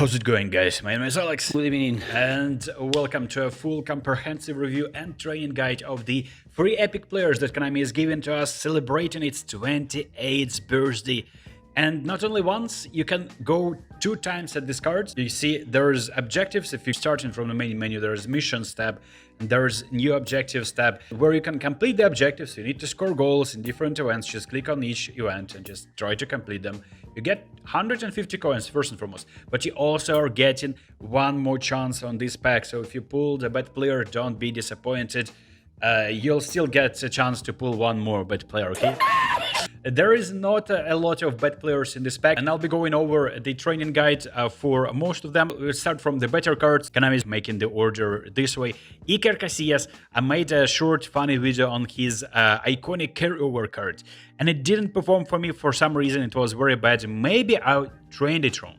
How's it going, guys? My name is Alex. Good evening and welcome to a full comprehensive review and training guide of the free epic players that Konami is giving to us, celebrating its 28th birthday. And not only once, you can go 2 times at this card. You see there's objectives. If you're starting from the main menu, there's missions tab and there's new objectives tab where you can complete the objectives. You need to score goals in different events. Just click on each event and just try to complete them. You get 150 coins first and foremost, but you also are getting one more chance on this pack. So if you pulled a bad player, don't be disappointed. You'll still get a chance to pull one more bad player, okay? There is not a lot of bad players in this pack, and I'll be going over the training guide for most of them. We'll start from the better cards. Konami is making the order this way. Iker Casillas, I made a short funny video on his iconic carryover card, and it didn't perform for me for some reason. It was very bad. Maybe I trained it wrong.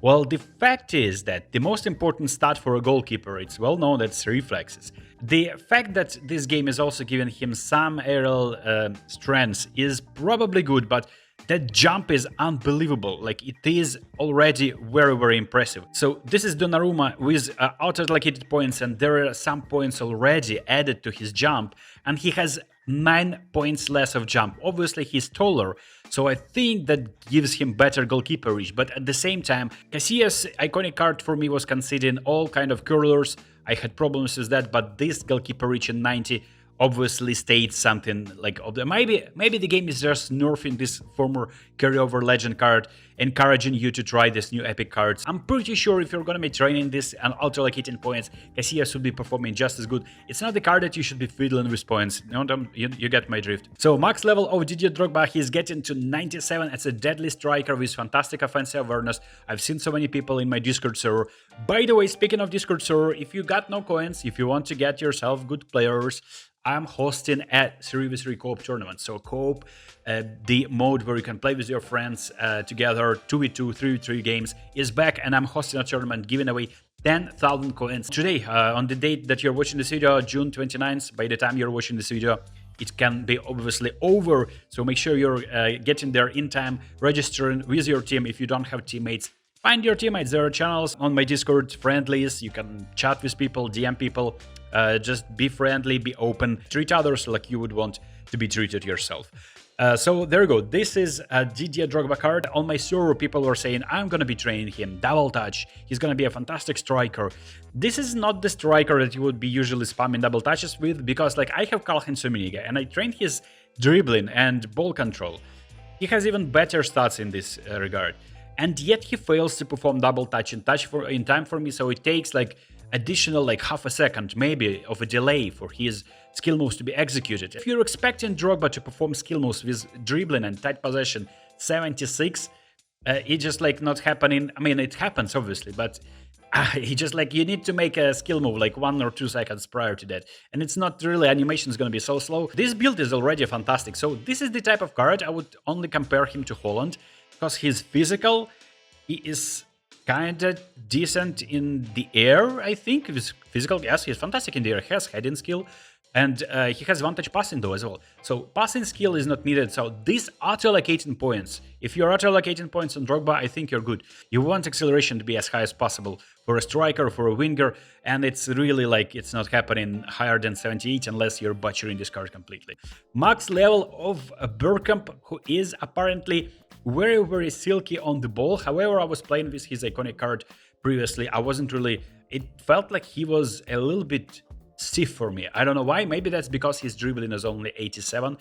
Well, the fact is that the most important stat for a goalkeeper, it's well known, that's reflexes. The fact that this game is also giving him some aerial strengths is probably good, but that jump is unbelievable. Like, it is already very, very impressive. So this is Donnarumma with auto-allocated points, and there are some points already added to his jump, and he has 9 points less of jump. Obviously, he's taller, so I think that gives him better goalkeeper reach. But at the same time, Casillas' iconic card for me was conceding all kind of curlers. I had problems with that, but this goalkeeper reach in 90 obviously states something like maybe the game is just nerfing this former carryover legend card, encouraging you to try this new epic cards. I'm pretty sure if you're gonna be training this and auto-allocating points, Casillas should be performing just as good. It's not the card that you should be fiddling with points. You get my drift. So max level of Didier Drogba, he's getting to 97 as a deadly striker with fantastic offensive awareness. I've seen so many people in my Discord server. By the way, speaking of Discord server, if you got no coins, if you want to get yourself good players, I'm hosting a 3v3 co-op tournament. So co-op, the mode where you can play with your friends together, 2v2, 3v3 games is back, and I'm hosting a tournament giving away 10,000 coins. Today, on the date that you're watching this video, June 29th, by the time you're watching this video, it can be obviously over. So make sure you're getting there in time, registering with your team. If you don't have teammates, find your teammates. There are channels on my Discord, friendlies. You can chat with people, DM people. Just be friendly, be open, treat others like you would want to be treated yourself. So there you go. This is a Didier Drogba card. On my server, people were saying, I'm going to be training him, double touch. He's going to be a fantastic striker. This is not the striker that you would be usually spamming double touches with, because like I have Karl-Heinz Rummenigge and I trained his dribbling and ball control. He has even better stats in this regard. And yet he fails to perform double touch in time for me, so it takes like additional like half a second maybe of a delay for his skill moves to be executed. If you're expecting Drogba to perform skill moves with dribbling and tight possession 76, it's just like not happening. I mean, it happens obviously, but he just like, you need to make a skill move like 1 or 2 seconds prior to that, and it's not really, animation is going to be so slow. This build is already fantastic. So this is the type of card I would only compare him to Holland, because he's physical, he is kind of decent in the air, I think. He's physical, yes, he's fantastic in the air, he has heading skill, and he has advantage passing though as well. So passing skill is not needed. So these auto-allocating points, if you're auto-allocating points on Drogba, I think you're good. You want acceleration to be as high as possible for a striker, for a winger, and it's really like, it's not happening higher than 78 unless you're butchering this card completely. Max level of Bergkamp, who is apparently very, very silky on the ball. However, I was playing with his iconic card previously. I wasn't really, it felt like he was a little bit stiff for me. I don't know why. Maybe that's because his dribbling is only 87,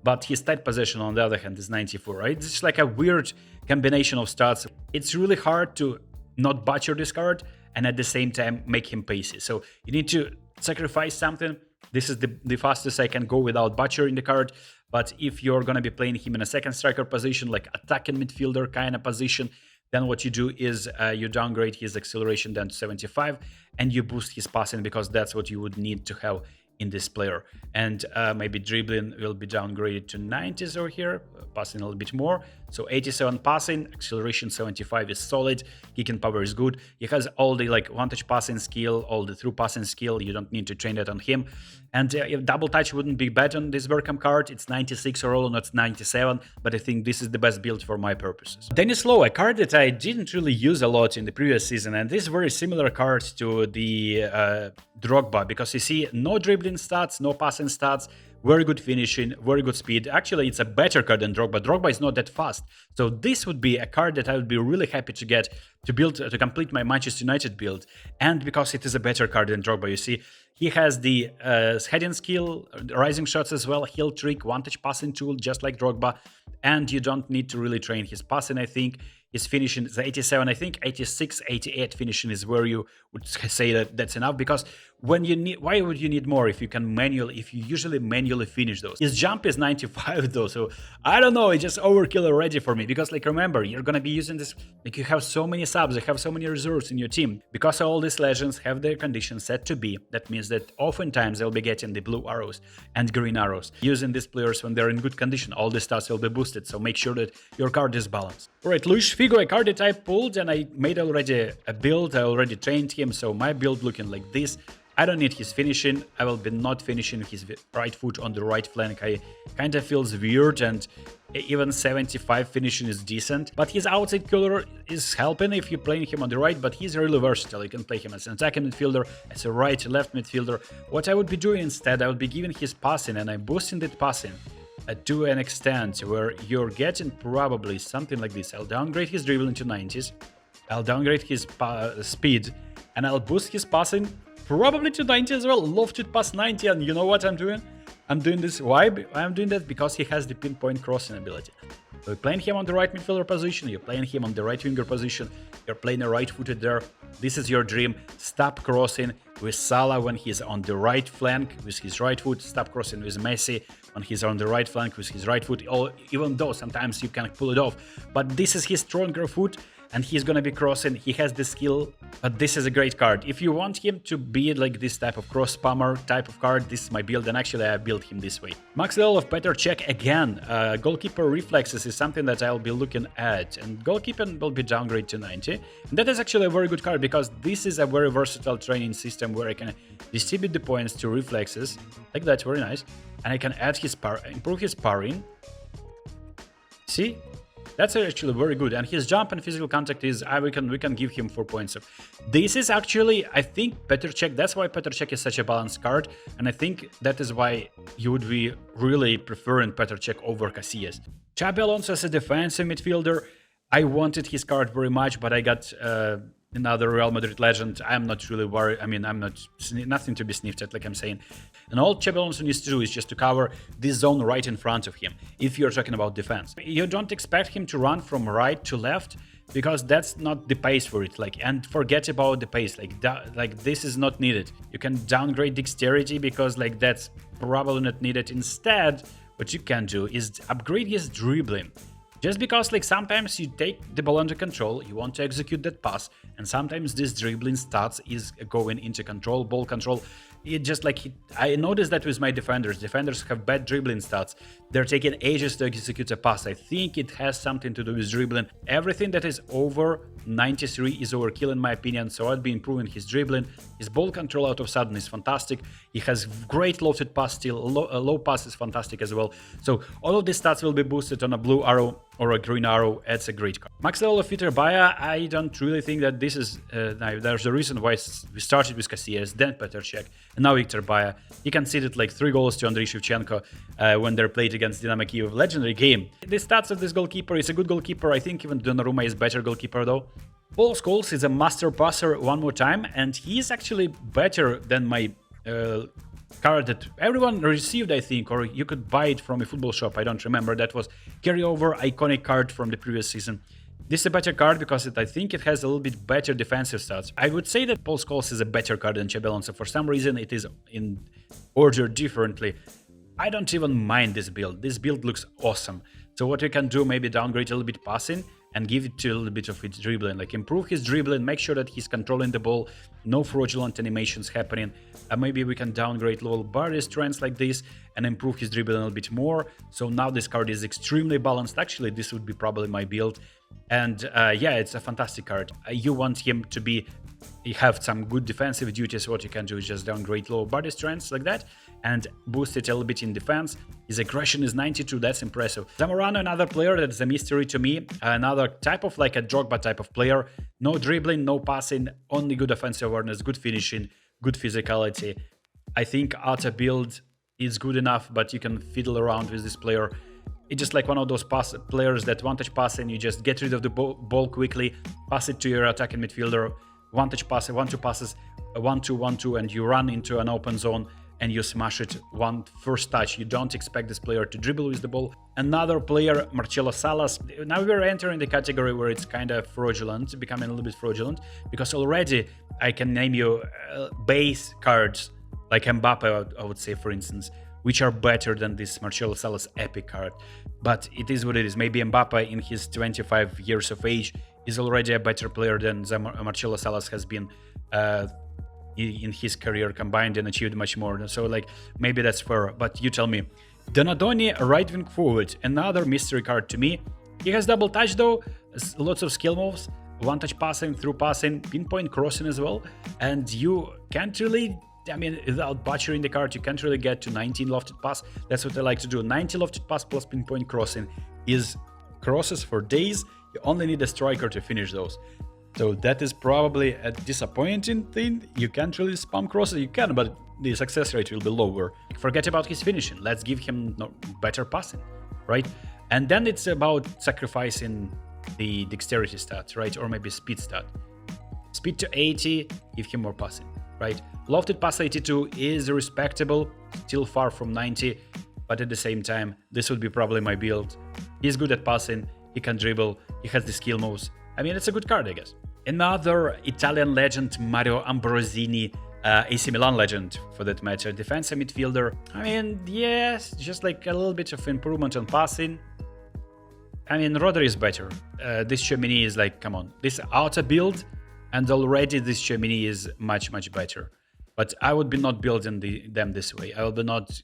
but his tight possession on the other hand is 94, right? It's just like a weird combination of stats. It's really hard to not butcher this card and at the same time make him pacey. So you need to sacrifice something. This is the fastest I can go without butchering the card. But if you're going to be playing him in a second striker position, like attacking midfielder kind of position, then what you do is you downgrade his acceleration down to 75 and you boost his passing, because that's what you would need to have in this player. And maybe dribbling will be downgraded to 90s over here, passing a little bit more. So 87 passing, acceleration 75 is solid, kicking power is good. He has all the like one-touch passing skill, all the through passing skill. You don't need to train that on him. And if double touch wouldn't be bad on this Bergkamp card, it's 96 overall, not 97, but I think this is the best build for my purposes. Dennis Low, a card that I didn't really use a lot in the previous season, and this is very similar card to the Drogba, because you see no dribbling stats, no passing stats, very good finishing, very good speed. Actually, it's a better card than Drogba. Drogba is not that fast. So this would be a card that I would be really happy to get to build, to complete my Manchester United build. And because it is a better card than Drogba, you see, he has the heading skill, rising shots as well, heel trick, one-touch passing tool, just like Drogba. And you don't need to really train his passing, I think. His finishing is 87, I think 86, 88 finishing is where you would say that that's enough, because when you need, why would you need more if you can manually, if you usually manually finish those? His jump is 95 though, so I don't know, it's just overkill already for me, because like remember, you're gonna be using this, like you have so many subs, you have so many reserves in your team, because all these legends have their conditions set to be. That means that oftentimes they'll be getting the blue arrows and green arrows. Using these players when they're in good condition, all the stats will be boosted, so make sure that your card is balanced. Alright, Luis Figo, a card that I pulled and I made already a build, I already trained him, so my build looking like this. I don't need his finishing, I will be not finishing his right foot on the right flank. I kinda feels weird, and even 75 finishing is decent. But his outside killer is helping if you're playing him on the right, but he's really versatile. You can play him as an attacking midfielder, as a right, left midfielder. What I would be doing instead, I would be giving his passing, and I'm boosting that passing to an extent where you're getting probably something like this. I'll downgrade his dribbling to 90s, I'll downgrade his speed, and I'll boost his passing probably to 90 as well. Love to pass 90, and you know what I'm doing? I'm doing this. Why I'm doing that? Because he has the pinpoint crossing ability. So you're playing him on the right midfielder position, you're playing him on the right winger position, you're playing a right footed there. This is your dream. Stop crossing with Salas when he's on the right flank with his right foot. Stop crossing with Messi when he's on the right flank with his right foot. Even though sometimes you can pull it off, but this is his stronger foot, and he's gonna be crossing. He has the skill, but this is a great card. If you want him to be like this type of cross spammer type of card, this is my build, and actually I built him this way. Max level of Petr Cech again. Goalkeeper reflexes is something that I'll be looking at, and goalkeeping will be downgraded to 90. And that is actually a very good card, because this is a very versatile training system where I can distribute the points to reflexes, like that, very nice. And I can add his improve his parrying. See? That's actually very good, and his jump and physical contact is we can give him 4 points. So this is actually, I think, Petr Cech. That's why Petr Cech is such a balanced card, and I think that is why you would be really preferring Petr Cech over Casillas. Xabi Alonso as a defensive midfielder. I wanted his card very much, but I got another Real Madrid legend. I'm not really worried. I mean, I'm not nothing to be sniffed at, like I'm saying. And all Xabi Alonso needs to do is just to cover this zone right in front of him, if you're talking about defense. You don't expect him to run from right to left, because that's not the pace for it. Like, and forget about the pace. Like this is not needed. You can downgrade dexterity, because like that's probably not needed. Instead, what you can do is upgrade his dribbling. Just because like sometimes you take the ball under control, you want to execute that pass, and sometimes this dribbling stats is going into control, ball control. It just like, I noticed that with my defenders. Defenders have bad dribbling stats. They're taking ages to execute a pass. I think it has something to do with dribbling. Everything that is over 93 is overkill in my opinion, so I'd be improving his dribbling. His ball control out of sudden is fantastic. He has great lofted pass still. Low pass is fantastic as well. So all of these stats will be boosted on a blue arrow or a green arrow. It's a great card. Max level of Baia, I don't really think that this is... there's a reason why we started with Casillas, then Petr Cech, and now Baia. You can see that like 3 goals to Andriy Shevchenko when they're played against Dynamo Kyiv. Legendary game. The stats of this goalkeeper is a good goalkeeper. I think even Donnarumma is better goalkeeper though. Scholes is a master passer one more time, and he's actually better than my card that everyone received, I think, or you could buy it from a football shop. I don't remember. That was carryover iconic card from the previous season. This is a better card because I think it has a little bit better defensive stats. I would say that Scholes is a better card than Xabi Alonso. For some reason, it is in order differently. I don't even mind this build. This build looks awesome. So what you can do, maybe downgrade a little bit passing and give it to a little bit of his dribbling, like improve his dribbling, make sure that he's controlling the ball, no fraudulent animations happening. Maybe we can downgrade little body strengths like this and improve his dribbling a little bit more. So now this card is extremely balanced. Actually, this would be probably my build. And yeah, it's a fantastic card. You want him to be have some good defensive duties. What you can do is just downgrade low body strengths like that and boost it a little bit in defense. His aggression is 92, that's impressive. Zamorano, another player that's a mystery to me, another type of like a Drogba type of player. No dribbling, no passing, only good offensive awareness, good finishing, good physicality. I think auto build is good enough, but you can fiddle around with this player. It's just like one of those players that one-touch passing, you just get rid of the ball quickly, pass it to your attacking midfielder, one-touch pass, 1-2 passes, 1-2, 1-2, and you run into an open zone and you smash it one first touch. You don't expect this player to dribble with the ball. Another player, Marcelo Salas. Now we're entering the category where it's kind of fraudulent, becoming a little bit fraudulent, because already I can name you base cards like Mbappe, I would say, for instance, which are better than this Marcelo Salas epic card. But it is what it is. Maybe Mbappe in his 25 years of age is already a better player than Marcelo Salas has been in his career combined and achieved much more. So like maybe that's fair, but you tell me. Donadoni, right wing forward, another mystery card to me. He has double touch though, lots of skill moves, one touch passing, through passing, pinpoint crossing as well, and you can't really, I mean, without butchering the card, you can't really get to 19 lofted pass. That's what I like to do. 90 lofted pass plus pinpoint crossing is crosses for days. You only need a striker to finish those. So that is probably a disappointing thing. You can't really spam crosses. You can, but the success rate will be lower. Forget about his finishing. Let's give him better passing, right? And then it's about sacrificing the dexterity stats, right? Or maybe speed stat. Speed to 80, give him more passing, right? Lofted pass 82 is respectable, still far from 90, but at the same time, this would be probably my build. He's good at passing, he can dribble, he has the skill moves. I mean, it's a good card, I guess. Another Italian legend, Mario Ambrosini, AC Milan legend for that matter, defensive midfielder. I mean, yes, just like a little bit of improvement on passing. I mean, Rodri is better. This Chomini is like, come on, this auto build, and already this Chomini is much, much better. But I would be not building them this way. I would be not...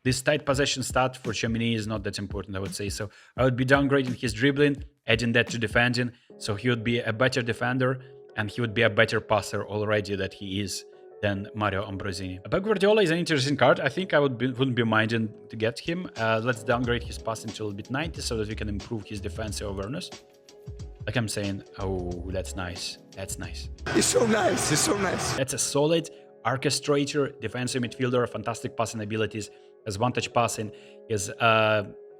This tight possession stat for Chomini is not that important, I would say. So I would be downgrading his dribbling, adding that to defending. So he would be a better defender and he would be a better passer already that he is than Mario Ambrosini. But Guardiola is an interesting card. I think I wouldn't be minding to get him. Let's downgrade his passing to a little bit 90 so that we can improve his defensive awareness. Like I'm saying, oh, that's nice. That's nice. It's so nice. It's so nice. That's a solid orchestrator, defensive midfielder, fantastic passing abilities, has one-touch passing, has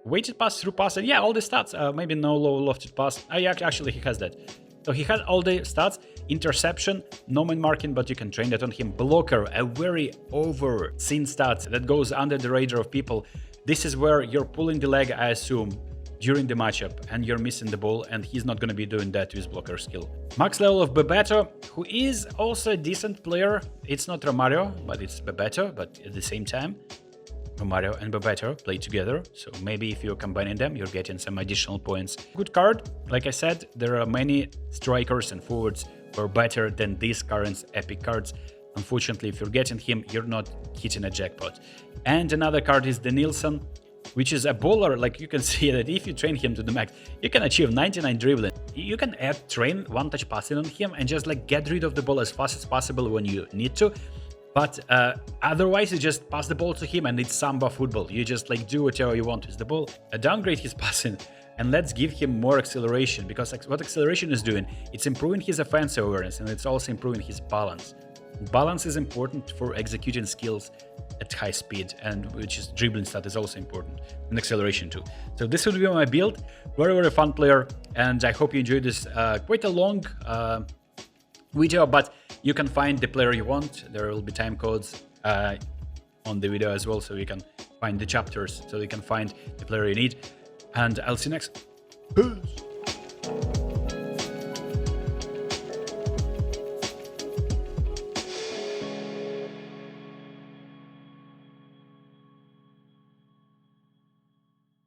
weighted pass, through passing, yeah, all the stats, maybe no low lofted pass, actually he has that. So he has all the stats, interception, no man marking, but you can train that on him. Blocker, a very overseen stat that goes under the radar of people. This is where you're pulling the leg, I assume, during the matchup, and you're missing the ball, and he's not going to be doing that with blocker skill. Max level of Bebeto, who is also a decent player. It's not Romario, but it's Bebeto, but at the same time, Romario and Bebeto play together, so maybe if you're combining them, you're getting some additional points. Good card. Like I said, there are many strikers and forwards who are better than these current epic cards. Unfortunately, if you're getting him, you're not hitting a jackpot. And another card is Denilson, which is a bowler. Like you can see that if you train him to the max, you can achieve 99 dribbling. You can train one-touch passing on him and just like get rid of the ball as fast as possible when you need to. But otherwise, you just pass the ball to him and it's Samba football. You just like do whatever you want with the ball. Downgrade his passing and let's give him more acceleration, because what acceleration is doing, it's improving his offensive awareness and it's also improving his balance. Balance is important for executing skills at high speed, and which is dribbling stat is also important, and acceleration too. So this would be my build. Very, very fun player, and I hope you enjoyed this quite a long video, but you can find the player you want. There will be time codes on the video as well, so you can find the chapters, so you can find the player you need. And I'll see you next. Peace.